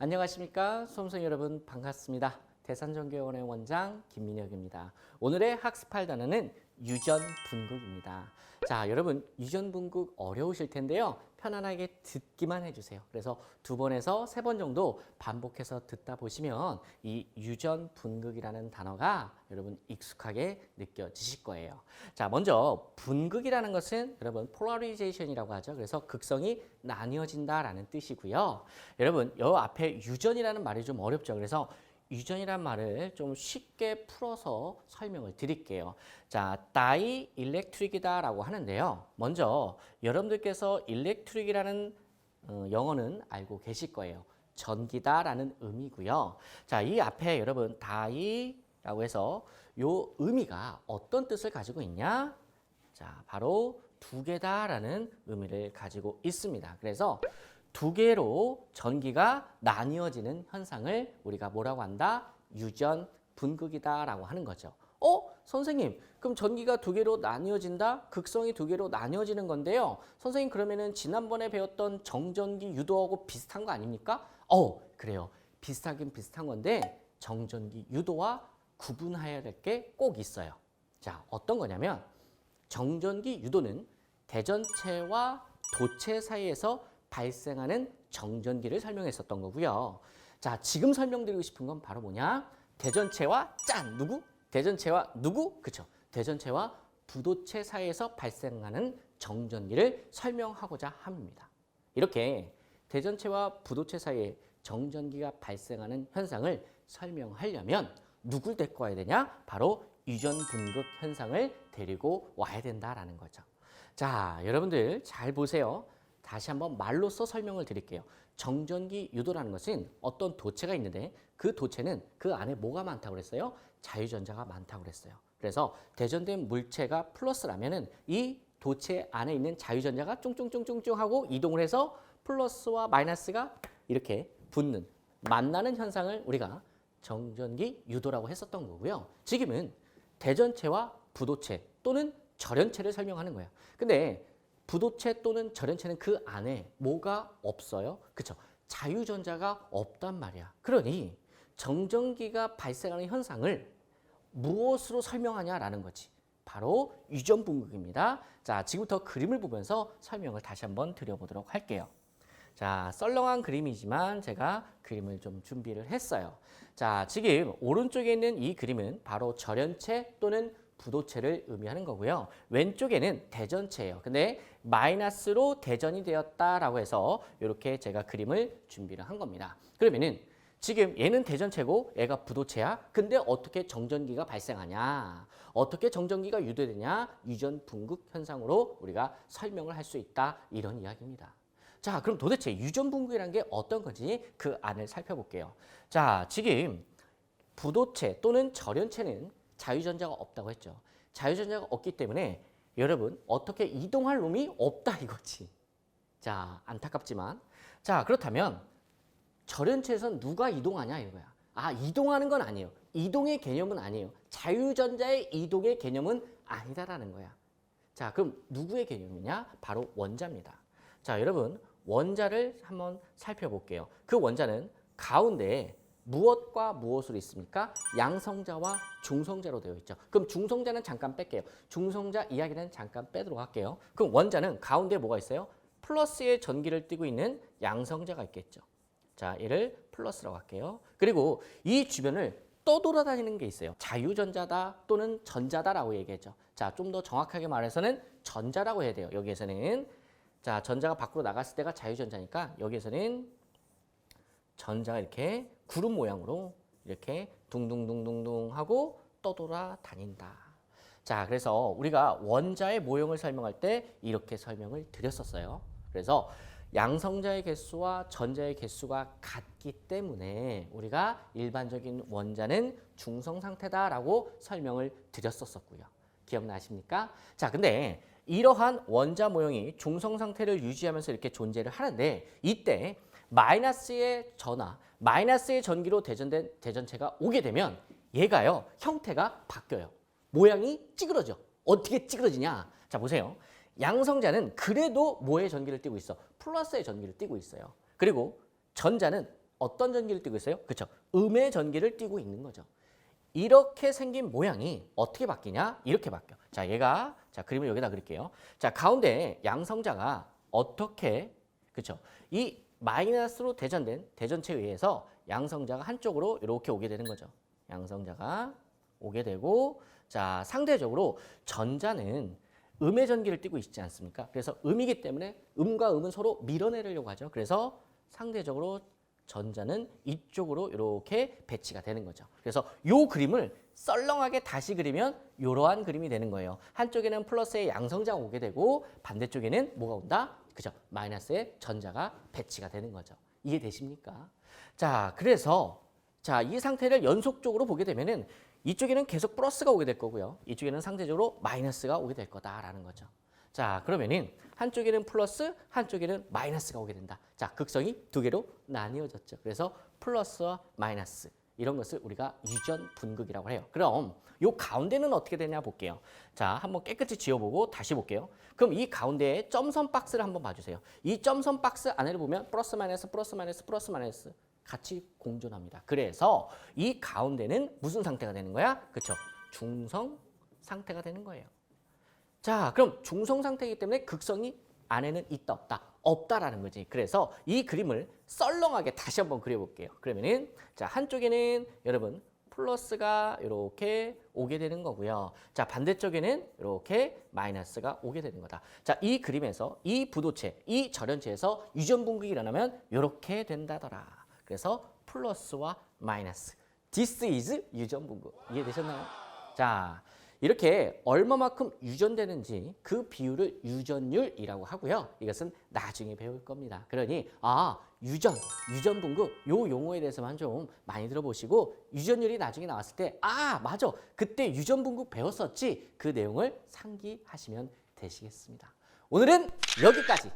안녕하십니까 수험생 여러분 반갑습니다. 대산전교원의 원장 김민혁입니다. 오늘의 학습할 단어는 유전분극입니다. 자, 여러분 유전분극 어려우실 텐데요. 편안하게 듣기만 해주세요. 그래서 2번에서 3번 정도 반복해서 듣다 보시면 이 유전분극이라는 단어가 여러분 익숙하게 느껴지실 거예요. 자, 먼저 분극이라는 것은 여러분 폴라리제이션이라고 하죠. 그래서 극성이 나뉘어진다라는 뜻이고요. 여러분 이 앞에 유전이라는 말이 좀 어렵죠. 그래서 유전이란 말을 좀 쉽게 풀어서 설명을 드릴게요. 자, 다이일렉트릭이다라고 하는데요. 먼저 여러분들께서 일렉트릭이라는 영어는 알고 계실 거예요. 전기다라는 의미고요. 자, 이 앞에 여러분 다이라고 해서 요 의미가 어떤 뜻을 가지고 있냐? 자, 바로 두 개다라는 의미를 가지고 있습니다. 그래서 두 개로 전기가 나뉘어지는 현상을 우리가 뭐라고 한다? 유전 분극이다라고 하는 거죠. 선생님, 그럼 전기가 두 개로 나뉘어진다? 극성이 두 개로 나뉘어지는 건데요. 선생님, 그러면은 지난번에 배웠던 정전기 유도하고 비슷한 거 아닙니까? 그래요. 비슷하긴 비슷한 건데 정전기 유도와 구분해야 될 게 꼭 있어요. 자, 어떤 거냐면 정전기 유도는 대전체와 도체 사이에서 발생하는 정전기를 설명했었던 거고요. 자, 지금 설명드리고 싶은 건 바로 뭐냐? 대전체와 누구? 대전체와 누구? 그쵸? 대전체와 부도체 사이에서 발생하는 정전기를 설명하고자 합니다. 이렇게 대전체와 부도체 사이에 정전기가 발생하는 현상을 설명하려면 누굴 데리고 와야 되냐? 바로 유전분극 현상을 데리고 와야 된다라는 거죠. 자, 여러분들 잘 보세요. 다시 한번 말로써 설명을 드릴게요. 정전기 유도라는 것은 어떤 도체가 있는데 그 도체는 그 안에 뭐가 많다고 그랬어요? 자유전자가 많다고 그랬어요. 그래서 대전된 물체가 플러스라면은 이 도체 안에 있는 자유전자가 쫑쫑쫑쫑쫑 하고 이동을 해서 플러스와 마이너스가 이렇게 붙는, 만나는 현상을 우리가 정전기 유도라고 했었던 거고요. 지금은 대전체와 부도체 또는 절연체를 설명하는 거예요. 근데 부도체 또는 절연체는 그 안에 뭐가 없어요? 그쵸? 자유전자가 없단 말이야. 그러니 정전기가 발생하는 현상을 무엇으로 설명하냐라는 거지. 바로 유전분극입니다. 자, 지금부터 그림을 보면서 설명을 다시 한번 드려보도록 할게요. 자, 썰렁한 그림이지만 제가 그림을 좀 준비를 했어요. 자, 지금 오른쪽에 있는 이 그림은 바로 절연체 또는 부도체를 의미하는 거고요. 왼쪽에는 대전체예요. 근데 마이너스로 대전이 되었다라고 해서 이렇게 제가 그림을 준비를 한 겁니다. 그러면은 지금 얘는 대전체고 얘가 부도체야. 근데 어떻게 정전기가 발생하냐? 어떻게 정전기가 유도되냐? 유전분극 현상으로 우리가 설명을 할 수 있다. 이런 이야기입니다. 자, 그럼 도대체 유전분극이라는 게 어떤 건지 그 안을 살펴볼게요. 자, 지금 부도체 또는 절연체는 자유전자가 없다고 했죠. 자유전자가 없기 때문에 여러분 어떻게 이동할 놈이 없다 이거지. 자, 안타깝지만 자, 그렇다면 절연체에서는 누가 이동하냐 이거야. 이동하는 건 아니에요. 이동의 개념은 아니에요. 자유전자의 이동의 개념은 아니다라는 거야. 자, 그럼 누구의 개념이냐? 바로 원자입니다. 자, 여러분 원자를 한번 살펴볼게요. 그 원자는 가운데에 무엇과 무엇으로 있습니까? 양성자와 중성자로 되어 있죠. 그럼 중성자는 잠깐 뺄게요. 중성자 이야기는 잠깐 빼도록 할게요. 그럼 원자는 가운데 뭐가 있어요? 플러스의 전기를 띠고 있는 양성자가 있겠죠. 자, 얘를 플러스라고 할게요. 그리고 이 주변을 떠돌아다니는 게 있어요. 자유전자다 또는 전자다라고 얘기했죠. 자, 좀 더 정확하게 말해서는 전자라고 해야 돼요. 여기에서는 자, 전자가 밖으로 나갔을 때가 자유전자니까 여기에서는 전자가 이렇게 구름 모양으로 이렇게 둥둥둥둥둥 하고 떠돌아다닌다. 자, 그래서 우리가 원자의 모형을 설명할 때 이렇게 설명을 드렸었어요. 그래서 양성자의 개수와 전자의 개수가 같기 때문에 우리가 일반적인 원자는 중성 상태다라고 설명을 드렸었고요. 기억나십니까? 자, 근데 이러한 원자 모형이 중성 상태를 유지하면서 이렇게 존재를 하는데 이때 마이너스의 전하, 마이너스의 전기로 대전된 대전체가 오게 되면 얘가요, 형태가 바뀌어요. 모양이 찌그러져. 어떻게 찌그러지냐? 자, 보세요. 양성자는 그래도 뭐의 전기를 띠고 있어? 플러스의 전기를 띠고 있어요. 그리고 전자는 어떤 전기를 띠고 있어요? 그렇죠. 음의 전기를 띠고 있는 거죠. 이렇게 생긴 모양이 어떻게 바뀌냐? 이렇게 바뀌어. 자, 얘가 자 그림을 여기다 그릴게요. 자, 가운데 양성자가 어떻게 그렇죠? 이 마이너스로 대전된 대전체에 의해서 양성자가 한쪽으로 이렇게 오게 되는 거죠. 양성자가 오게 되고 자, 상대적으로 전자는 음의 전기를 띠고 있지 않습니까? 그래서 음이기 때문에 음과 음은 서로 밀어내려고 하죠. 그래서 상대적으로 전자는 이쪽으로 이렇게 배치가 되는 거죠. 그래서 이 그림을 썰렁하게 다시 그리면 이러한 그림이 되는 거예요. 한쪽에는 플러스의 양성자가 오게 되고 반대쪽에는 뭐가 온다? 그죠? 마이너스의 전자가 배치가 되는 거죠. 이해되십니까? 자, 그래서 자, 이 상태를 연속적으로 보게 되면은 이쪽에는 계속 플러스가 오게 될 거고요. 이쪽에는 상대적으로 마이너스가 오게 될 거다라는 거죠. 자, 그러면은 한쪽에는 플러스, 한쪽에는 마이너스가 오게 된다. 자, 극성이 두 개로 나뉘어졌죠. 그래서 플러스와 마이너스 이런 것을 우리가 유전 분극이라고 해요. 그럼 요 가운데는 어떻게 되냐 볼게요. 자, 한번 깨끗이 지워보고 다시 볼게요. 그럼 이 가운데에 점선 박스를 한번 봐주세요. 이 점선 박스 안에를 보면 플러스 마이너스 플러스 마이너스 플러스 마이너스 같이 공존합니다. 그래서 이 가운데는 무슨 상태가 되는 거야? 그렇죠. 중성 상태가 되는 거예요. 자, 그럼 중성 상태이기 때문에 극성이 안에는 있다 없다? 없다라는 거지. 그래서 이 그림을 썰렁하게 다시 한번 그려볼게요. 그러면은 자, 한쪽에는 여러분 플러스가 이렇게 오게 되는 거고요. 자, 반대쪽에는 이렇게 마이너스가 오게 되는 거다. 자, 이 그림에서 이 부도체, 이 절연체에서 유전 분극이 일어나면 이렇게 된다더라. 그래서 플러스와 마이너스. This is 유전 분극. 이해되셨나요? 자, 이렇게 얼마만큼 유전되는지 그 비율을 유전율이라고 하고요. 이것은 나중에 배울 겁니다. 그러니 유전 분극 요 용어에 대해서만 좀 많이 들어보시고 유전율이 나중에 나왔을 때 맞아. 그때 유전 분극 배웠었지. 그 내용을 상기하시면 되시겠습니다. 오늘은 여기까지.